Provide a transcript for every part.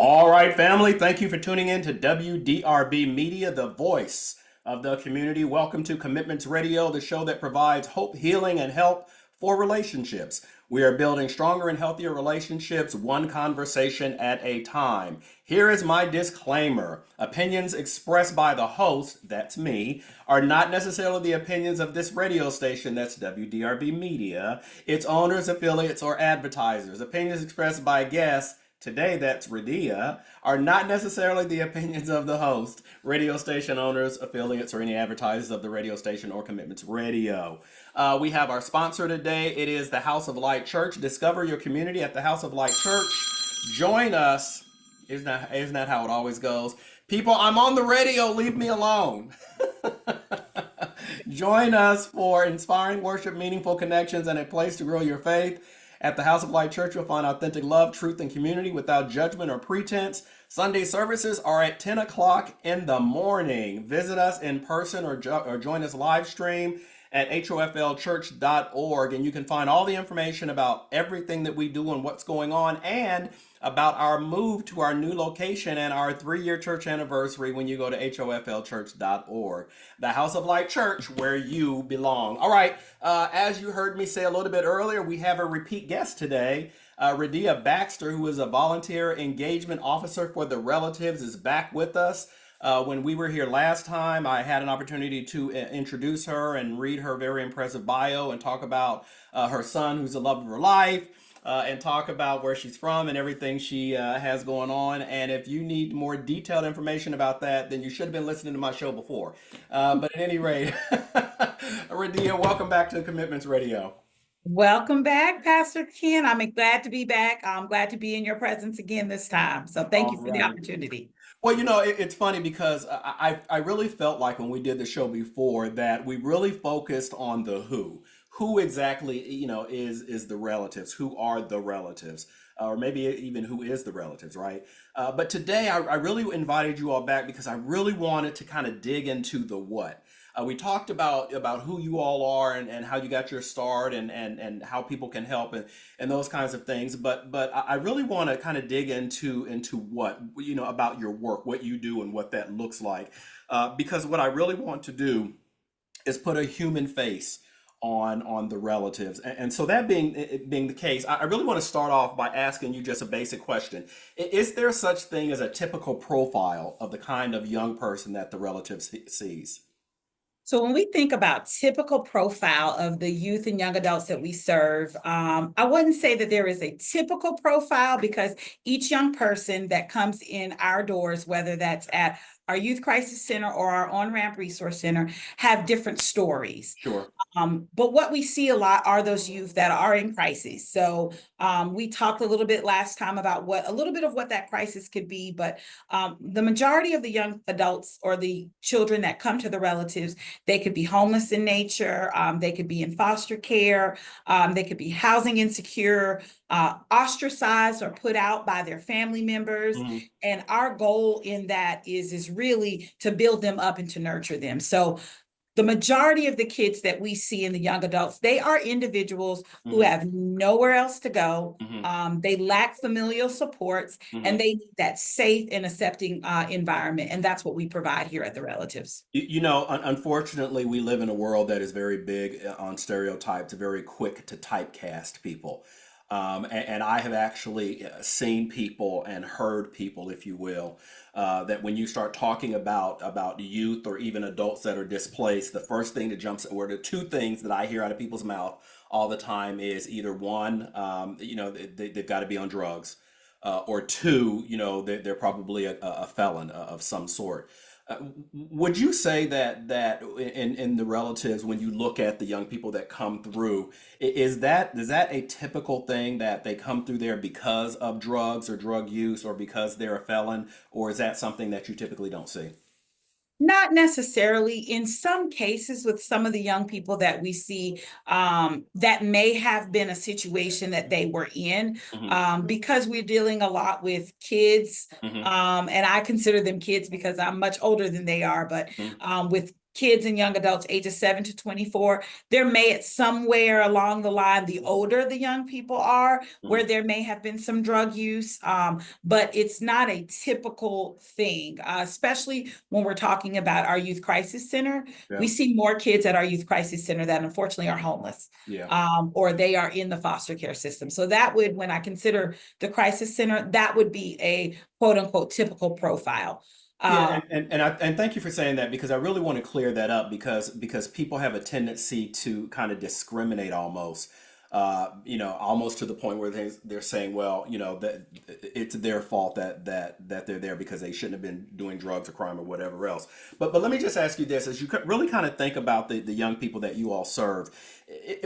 All right, family, thank you for tuning in to WDRB Media, the voice of the community. Welcome to Commitments Radio, the show that provides hope, healing, and help for relationships. We are building stronger and healthier relationships, one conversation at a time. Here is my disclaimer. Opinions expressed by the host, that's me, are not necessarily the opinions of this radio station, that's WDRB Media, its owners, affiliates, or advertisers. Opinions expressed by guests, today that's Redia, are not necessarily the opinions of the host, radio station owners, affiliates, or any advertisers of the radio station or Commitments Radio. We have our sponsor today. It is the House of Light Church. Discover your community at the House of Light Church. Join us. Isn't that how it always goes? People, I'm on the radio. Leave me alone. Join us for inspiring worship, meaningful connections, and a place to grow your faith. At the House of Light Church, you'll find authentic love, truth, and community without judgment or pretense. Sunday services are at 10 o'clock in the morning. Visit us in person or join us live stream at hoflchurch.org, and you can find all the information about everything that we do and what's going on, and about our move to our new location and our 3-year church anniversary when you go to hoflchurch.org. The House of Light Church, where you belong. All right, as you heard me say a little bit earlier, we have a repeat guest today. Redia Baxter, who is a volunteer engagement officer for the Relatives, is back with us. When we were here last time, I had an opportunity to introduce her and read her very impressive bio and talk about her son, who's the love of her life, and talk about where she's from and everything she has going on. And if you need more detailed information about that, then you should have been listening to my show before. But at any rate, Redia, welcome back to Commitments Radio. Welcome back, Pastor Ken. I'm glad to be back. I'm glad to be in your presence again this time. So thank you for the opportunity. Well, it's funny because I really felt like when we did the show before that we really focused on the who. Who exactly, is the relatives? Who are the relatives? Or maybe even who is the relatives, right? But today I really invited you all back because I really wanted to kind of dig into the what. We talked about who you all are and how you got your start and how people can help and those kinds of things. But I really want to kind of dig into what, about your work, what you do and what that looks like. Because what I really want to do is put a human face on the relatives. And so that being the case, I really want to start off by asking you just a basic question. Is there such thing as a typical profile of the kind of young person that the relative sees? So when we think about typical profile of the youth and young adults that we serve, I wouldn't say that there is a typical profile because each young person that comes in our doors, whether that's at our Youth Crisis Center or our On-Ramp Resource Center, have different stories. Sure. But what we see a lot are those youth that are in crisis. So we talked a little bit last time about a little bit of what that crisis could be, but the majority of the young adults or the children that come to the relatives, they could be homeless in nature, they could be in foster care, they could be housing insecure, ostracized or put out by their family members. Mm-hmm. And our goal in that is really to build them up and to nurture them. So the majority of the kids that we see in the young adults, they are individuals who have nowhere else to go. They lack familial supports, and they need that safe and accepting environment. And that's what we provide here at the Relatives. Unfortunately, we live in a world that is very big on stereotypes, very quick to typecast people. And I have actually seen people and heard people, if you will, that when you start talking about youth or even adults that are displaced, the first thing that jumps, or the two things that I hear out of people's mouth all the time is either one, they've got to be on drugs, or two, they're probably a felon of some sort. Would you say that in the relatives, when you look at the young people that come through, is that a typical thing that they come through there because of drugs or drug use or because they're a felon, or is that something that you typically don't see? Not necessarily. In some cases, with some of the young people that we see, that may have been a situation that they were in, because we're dealing a lot with kids, and I consider them kids because I'm much older than they are, but with kids and young adults ages 7 to 24. There may at somewhere along the line, the older the young people are, where Mhm. there may have been some drug use, but it's not a typical thing, especially when we're talking about our youth crisis center. We Yeah. see more kids at our youth crisis center that unfortunately are homeless, Yeah. or they are in the foster care system. So that would, when I consider the crisis center, that would be a quote unquote typical profile. Yeah, Uh, and thank you for saying that because I really want to clear that up because people have a tendency to kind of discriminate almost, almost to the point where they're saying, well, that it's their fault that they're there because they shouldn't have been doing drugs or crime or whatever else. But let me just ask you this: as you really kind of think about the young people that you all serve,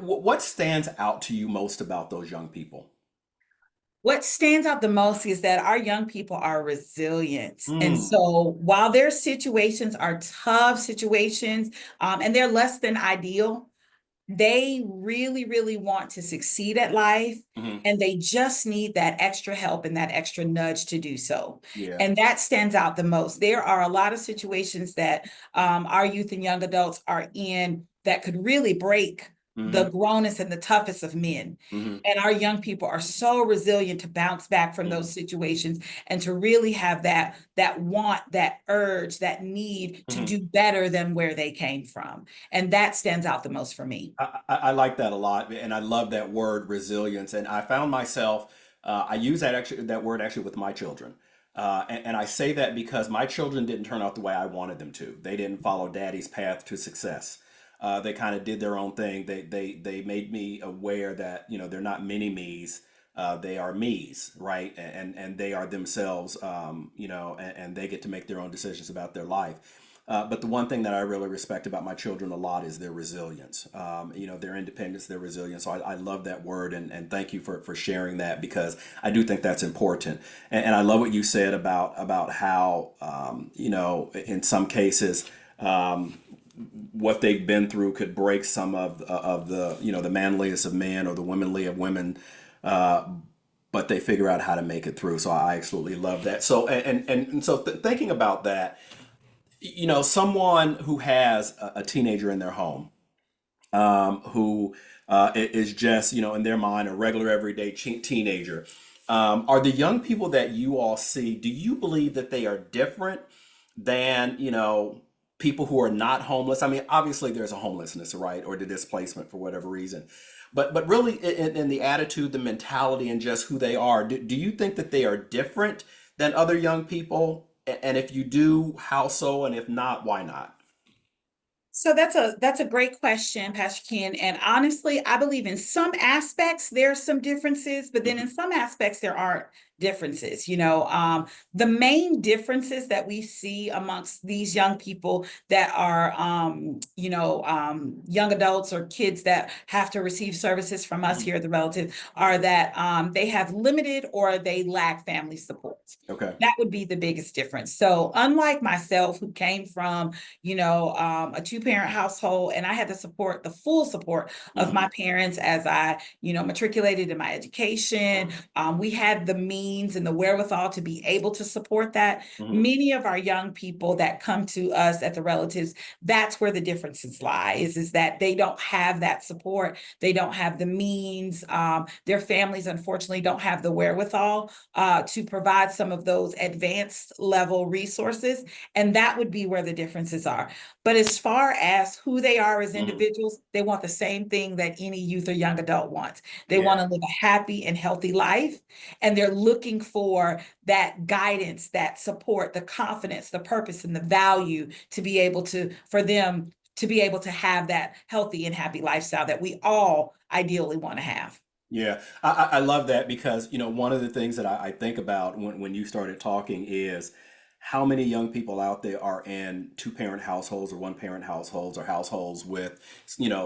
what stands out to you most about those young people? What stands out the most is that our young people are resilient. And Mm, so while their situations are tough situations, and they're less than ideal, they really, really want to succeed at life. hmm. And they just need that extra help and that extra nudge to do so. Yeah. And that stands out the most. There are a lot of situations that our youth and young adults are in that could really break the Hmm. grownest and the toughest of men. Hmm. And our young people are so resilient to bounce back from those situations and to really have that want, that urge, that need to Hmm. do better than where they came from. And that stands out the most for me. I like that a lot, and I love that word resilience. And I found myself, I use that word actually with my children, and I say that because my children didn't turn out the way I wanted them to. They didn't follow Daddy's path to success. They kind of did their own thing. They made me aware that they're not mini me's. They are me's, right? And they are themselves, and they get to make their own decisions about their life. But the one thing that I really respect about my children a lot is their resilience. Their independence, their resilience. So I love that word, and thank you for sharing that because I do think that's important. And I love what you said about how in some cases. What they've been through could break some of the the manliest of men or the womanly of women, but they figure out how to make it through. So I absolutely love that. So and so thinking about that, someone who has a teenager in their home, who is just, in their mind, a regular everyday teenager. Are the young people that you all see, do you believe that they are different than, people who are not homeless? I mean, obviously there's a homelessness, right? Or the displacement for whatever reason. But really in the attitude, the mentality, and just who they are, do you think that they are different than other young people? And if you do, how so? And if not, why not? So that's a great question, Pastor Ken. And honestly, I believe in some aspects there's some differences, but then in Mhm. some aspects there aren't differences. The main differences that we see amongst these young people that are, young adults or kids that have to receive services from us Mhm. here at the Relative are that they have limited or they lack family support. Okay. That would be the biggest difference. So, unlike myself, who came from a two-parent household, and I had the full support of Hmm. my parents as I, matriculated in my education. We had the means and the wherewithal to be able to support that. Hmm. Many of our young people that come to us at the Relatives, that's where the differences lie, is that they don't have that support. They don't have the means. Their families, unfortunately, don't have the wherewithal to provide some of those advanced level resources. And that would be where the differences are. But as far as who they are as Hmm. individuals, they want the same thing that any youth or young adult wants. They want Yeah. to live a happy and healthy life. And they're looking for that guidance, that support, the confidence, the purpose, and the value to be able to, for them to be able to have that healthy and happy lifestyle that we all ideally want to have. Yeah, I love that because one of the things that I think about when you started talking is how many young people out there are in two-parent households or one-parent households or households with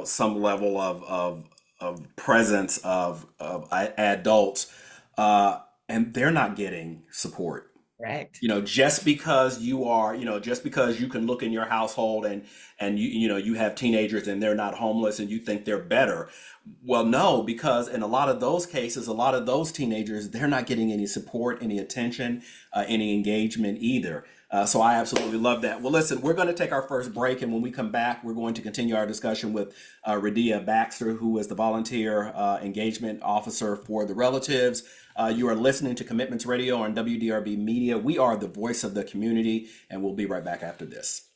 some level of presence of adults, and they're not getting support. Correct. Just because just because you can look in your household and you have teenagers and they're not homeless and you think they're better. Well, no, because in a lot of those cases, a lot of those teenagers, they're not getting any support, any attention, any engagement either. So I absolutely love that. Well, listen, we're going to take our first break, and when we come back, we're going to continue our discussion with Redia Baxter, who is the volunteer engagement officer for the Relatives. You are listening to Commitments Radio on WDRB Media. We are the voice of the community, and we'll be right back after this.